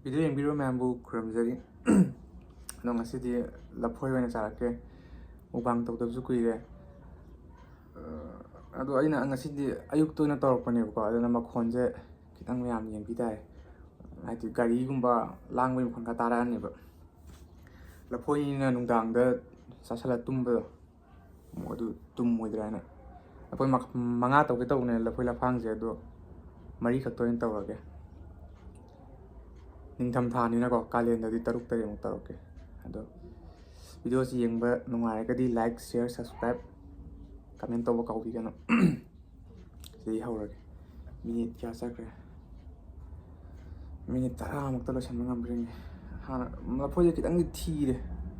Video ꯌꯦꯡꯕꯤꯔꯤꯕ ꯃꯌꯥꯝꯕꯨ ꯈꯨꯔꯨꯝꯖꯔꯤ ꯑꯗꯣ ꯉꯁꯤꯗꯤ ꯂꯐꯣꯏ ꯑꯣꯏꯅ ꯆꯥꯔꯛꯀꯦ ꯃꯨꯛꯕꯥꯡ ꯇꯧꯗꯕꯁꯨ ꯀꯨꯏꯔꯦ ꯑꯗꯣ ꯑꯩꯅ ꯉꯁꯤꯗꯤ ꯑꯌꯨꯛꯇ ꯑꯣꯏꯅ ꯇꯧꯔꯛꯄꯅꯦꯕꯀꯣ ꯑꯗꯨꯅ ꯃꯈꯣꯟꯁꯦ ꯈꯤꯇꯪ ꯃꯌꯥꯝ ꯌꯦꯡꯕꯤ ꯇꯥꯔꯦ ꯍꯥꯏꯗꯤ ꯒꯥꯔꯤꯒꯨꯝꯕ ꯂꯥꯡꯕꯒꯤ ꯃꯈꯣꯟ ꯈꯔ ꯇꯥꯔꯛꯑꯅꯦꯕ ꯂꯐꯣꯏꯅꯤꯅ ꯅꯨꯡꯗꯥꯡꯗ ꯆꯥꯁꯜꯂ ꯇꯨꯝꯕꯗꯣ ꯑꯗꯨ ꯇꯨꯝꯃꯣꯏꯗ꯭ꯔꯥ ꯍꯥꯏꯅ ꯂꯐꯣꯏ 5 ꯇꯧꯒꯦ ꯇꯧꯕꯅꯦ ꯂꯐꯣꯏ ꯂꯐꯥꯡꯁꯦ ꯑꯗꯣ 4 ꯈꯛꯇ ꯑꯣꯏꯅ ꯇꯧꯔꯒꯦ ꯅꯤꯡꯊꯝꯊꯥꯅꯤꯅꯀꯣ ꯀꯥꯂꯦꯟꯗꯗꯤ 6-7ꯃꯨꯛ ꯇꯧꯔꯛꯀꯦ ꯑꯗꯣ ꯚꯤꯗꯤꯑꯣꯁꯤ ꯌꯦꯡꯕ ꯅꯨꯡꯉꯥꯏꯔꯒꯗꯤ ꯂꯥꯏꯛ ꯁꯤꯌꯔ ꯁꯕꯁꯀ꯭ꯔꯥꯏꯕ ꯀꯃꯦꯟ ꯇꯧꯕ ꯀꯥꯎꯕꯤꯒꯅꯨ ꯁꯤꯗꯒꯤ ꯍꯧꯔꯒꯦ ꯃꯤꯅꯤꯠ ꯀꯌꯥ ꯆꯠꯈ꯭ꯔꯦ ꯃꯤꯅꯤꯠ 10ꯃꯨꯛꯇ ꯂꯣꯏꯁꯟꯕ ꯉꯝꯕ꯭ꯔꯦꯡꯒꯦ ꯍꯥꯟꯅ ꯂꯐꯣꯏꯁꯦ ꯈꯤꯇꯪꯗꯤ ꯊꯤꯔꯦ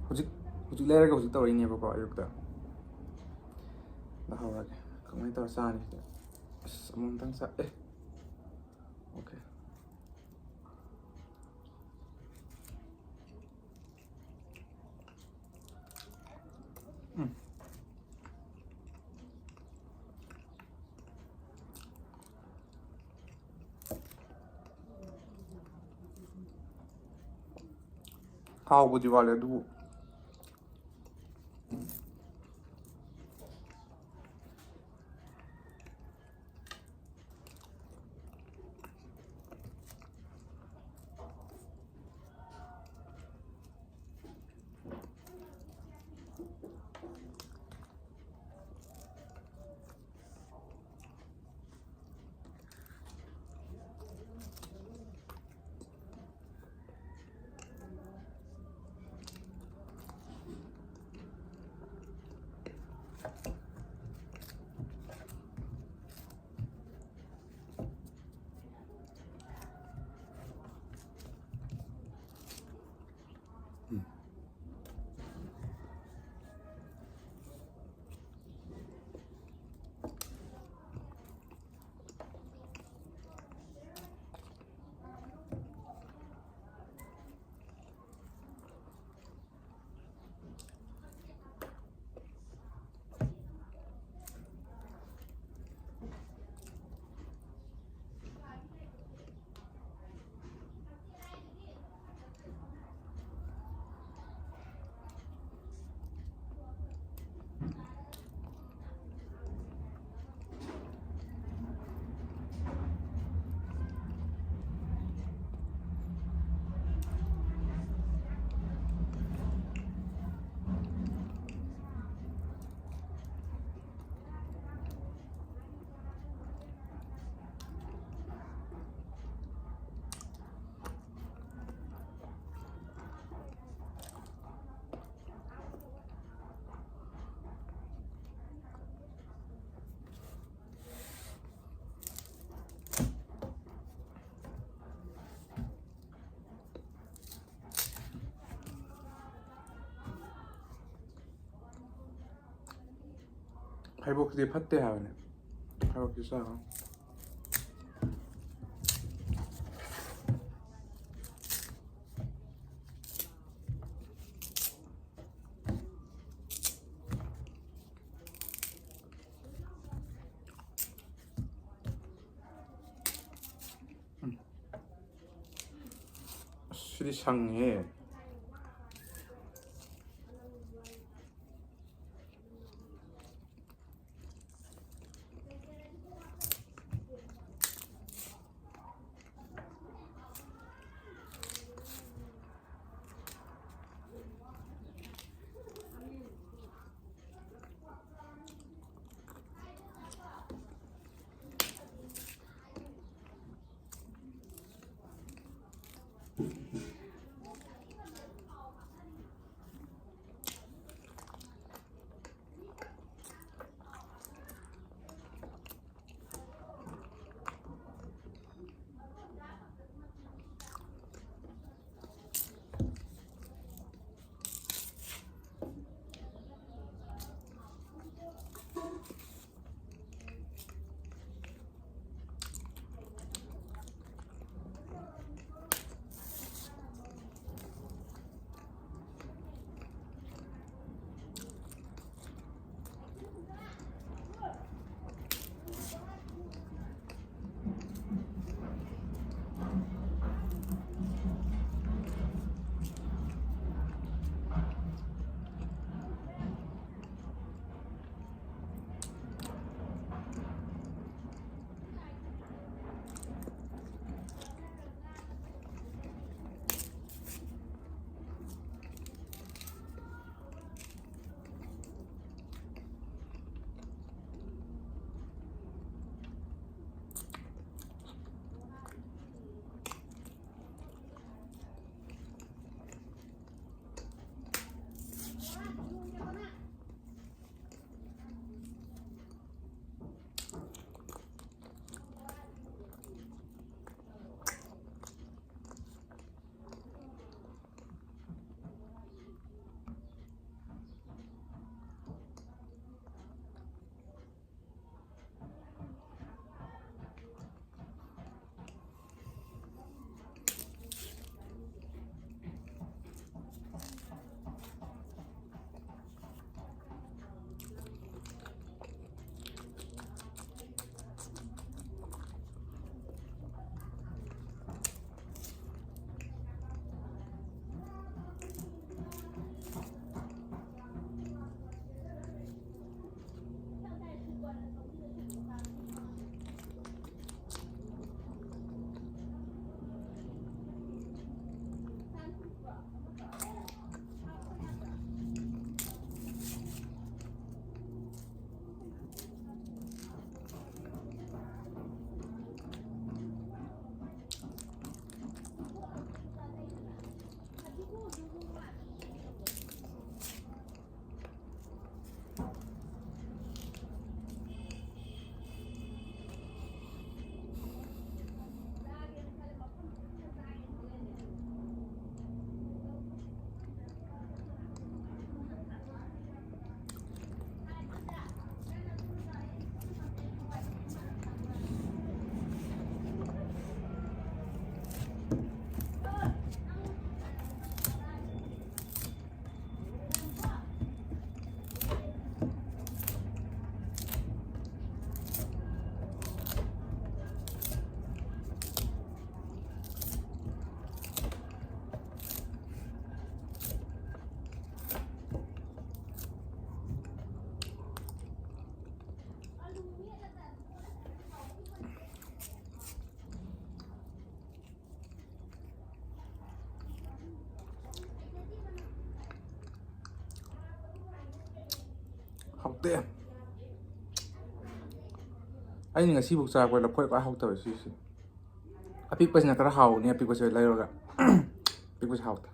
ꯍꯧꯖꯤꯛ ꯂꯩꯔꯒ ꯍꯧꯖꯤꯛ ꯇꯧꯔꯛꯏꯅꯦꯕꯀꯣ ꯑꯌꯨꯛꯇ ꯑꯗ ꯍꯧꯔꯒꯦ ꯀꯃꯥꯏꯅ ꯇꯧꯔ ꯆꯥꯅꯤ ꯁꯤꯗ ꯑꯁ ꯑꯃꯨꯛꯇꯪ ꯑꯣꯀꯦ ꯍꯥꯎꯕꯨꯗꯤ ꯋꯥꯠꯂꯦ ꯑꯗꯨꯕꯨ ꯍꯩꯕꯣꯛꯁꯤꯗꯤ ꯐꯠꯇꯦ ꯍꯥꯏꯕꯅꯦ ꯍꯩꯕꯣꯛꯁꯤ ꯆꯥꯎ 시리 상해 ꯍꯥꯎꯇꯦ ꯑꯩꯅ ꯉꯁꯤꯐꯥꯎ ꯆꯥꯔꯛꯄ ꯂꯐꯣꯏ ꯈ꯭ꯋꯥꯏ ꯍꯥꯎꯇꯕ ꯁꯤꯁꯦ ꯑꯄꯤꯛꯄꯁꯤꯅ ꯈꯔ ꯍꯥꯎꯕꯅꯤ ꯑꯄꯤꯛꯄꯁꯦ ꯂꯩꯔꯒ ꯑꯄꯤꯛꯄꯁꯦ ꯍꯥꯎꯇꯦ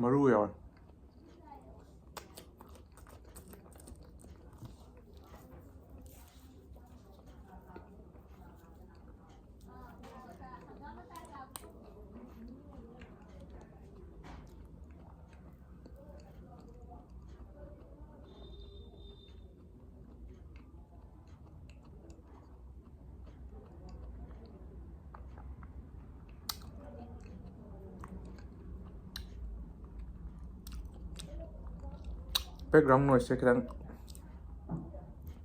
ꯃꯔꯨ ꯌꯥꯎꯋꯦ ꯕꯦꯛꯒ꯭ꯔꯥꯎꯟ ꯅꯣꯏꯁꯁꯦ ꯈꯤꯇꯪ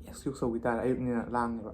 ꯑꯦꯛꯁꯀ꯭ꯌꯨꯁ ꯇꯧꯕꯤ ꯇꯥꯔꯦ ꯑꯌꯨꯛꯅꯤꯅ ꯂꯥꯡꯉꯦꯕ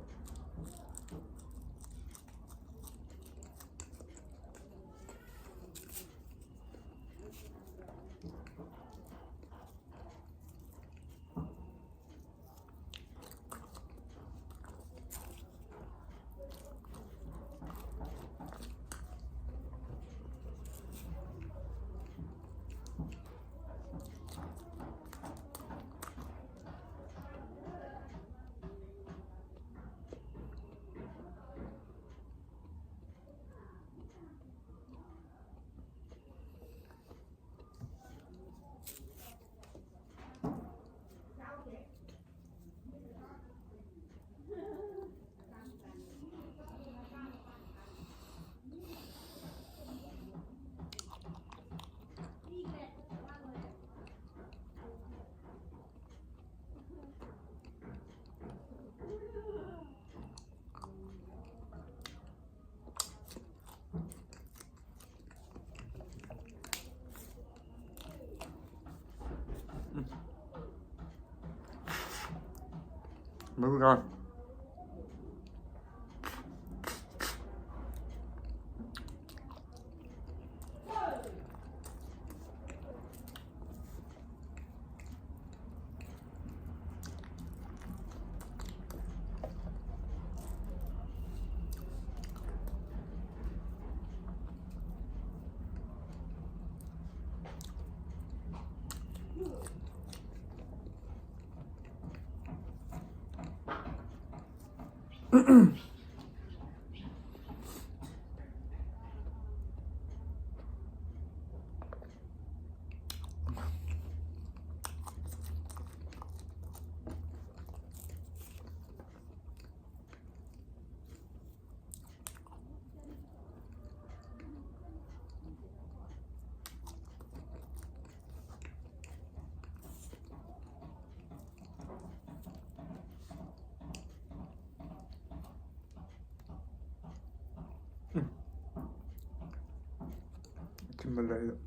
move on. Timberlake.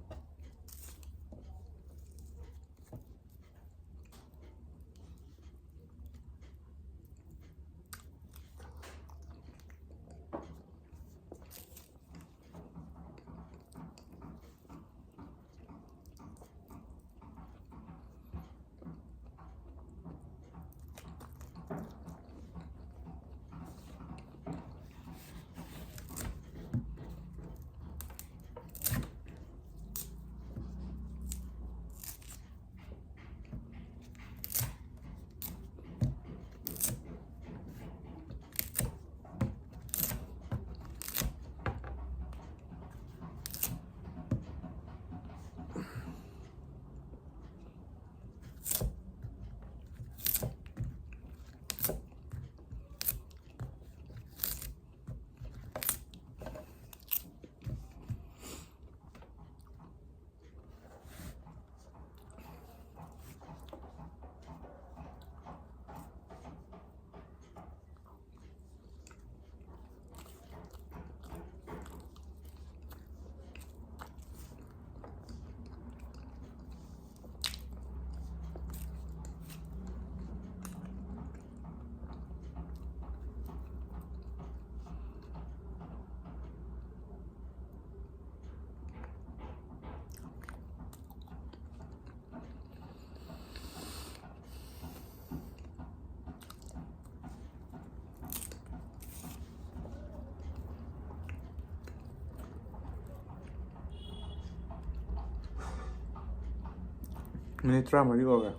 Minute 30 ꯑꯣꯏꯔꯦ.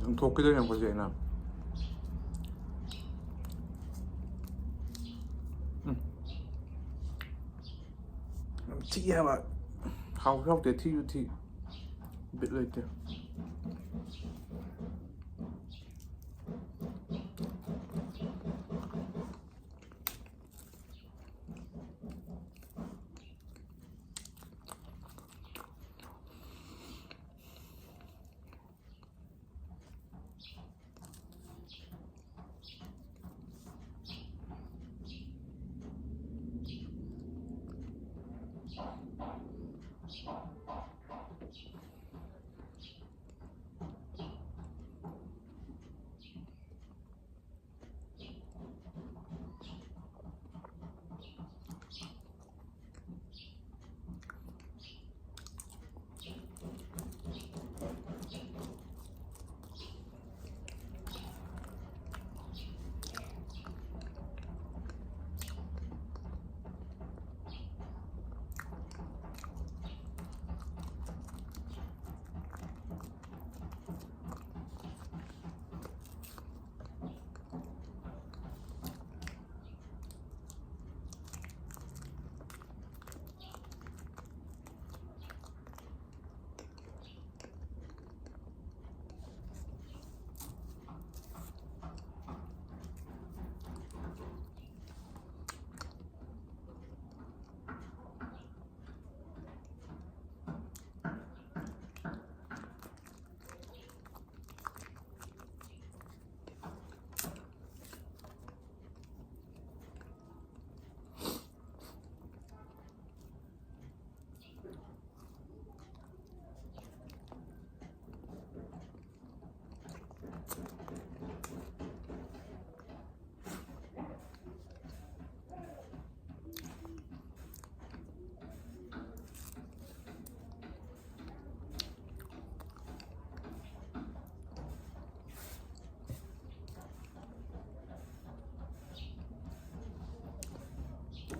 좀 도끼도 좀 보지 나. ꯊꯤ ꯍꯥꯏꯕ ꯍꯥꯎꯁꯨ ꯍꯥꯎꯇꯦ ꯊꯤꯁꯨ ꯊꯤ ꯕꯤꯠ ꯂꯩꯇꯦ.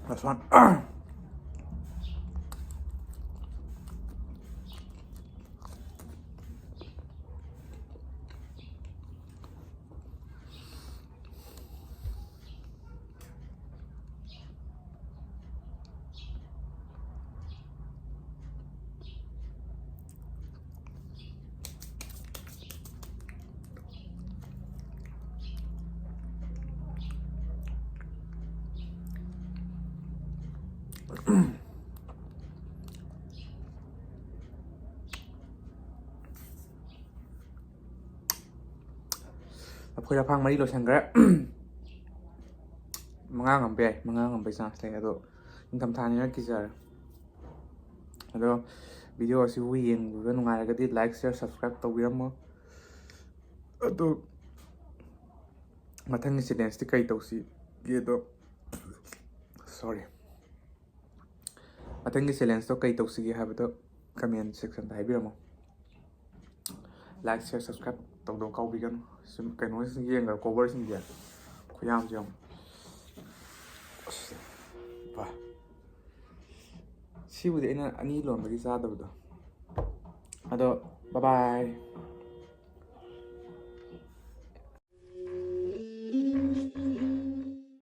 Last one. ꯑꯩꯈꯣꯏ ꯑꯐꯥꯡ ꯃꯔꯤ ꯂꯣꯏꯁꯟꯈ꯭ꯔꯦ. ꯃꯉꯥ ꯉꯝꯕ ꯌꯥꯏ, ꯃꯉꯥ ꯉꯝꯕꯩ ꯆꯥꯟꯁ ꯂꯩ. ꯑꯗꯣ ꯅꯤꯡꯊꯝꯊꯥꯅꯤꯅ ꯀꯤꯖꯔꯦ. ꯑꯗꯣ ꯚꯤꯗꯤꯑꯣ ꯑꯁꯤꯕꯨ ꯌꯦꯡꯕꯗ ꯅꯨꯡꯉꯥꯏꯔꯒꯗꯤ ꯂꯥꯏꯛ, ꯁꯤꯌꯔ, ꯁꯕꯁꯀ꯭ꯔꯥꯏꯕ ꯇꯧꯕꯤꯔꯝꯃꯣ. ꯑꯗꯣ ꯃꯊꯪꯒꯤ ꯆꯦꯂꯦꯟꯖꯇꯤ ꯀꯩ ꯇꯧꯁꯤꯒꯦꯗꯣ ꯃꯊꯪꯒꯤ ꯆꯦꯂꯦꯟꯖꯇꯣ ꯀꯩ ꯇꯧꯁꯤꯒꯦ ꯍꯥꯏꯕꯗꯣ ꯀꯃꯦꯟ ꯁꯦꯛꯁꯟꯗ ꯍꯥꯏꯕꯤꯔꯝꯃꯣ. ꯂꯥꯏꯛ, ꯁꯤꯌꯔ, ꯁꯕꯁꯀ꯭ꯔꯥꯏꯕ ꯇꯧꯗꯧ ꯀꯥꯎꯕꯤꯒꯅꯨ. ꯁꯨꯝ ꯀꯩꯅꯣꯁꯤꯡ ꯌꯦꯡꯈ꯭ꯔ ꯀꯣꯕꯔꯁꯤꯡꯁꯦ ꯈꯨꯌꯥꯝꯁꯦ ꯌꯥꯝ. ꯁꯤꯕꯨꯗꯤ ꯑꯩꯅ ꯑꯅꯤ ꯂꯣꯟꯕꯒꯤ ꯆꯥꯗꯕꯗꯣ. ꯑꯗꯣ ꯕꯥꯏ ꯕꯥꯏ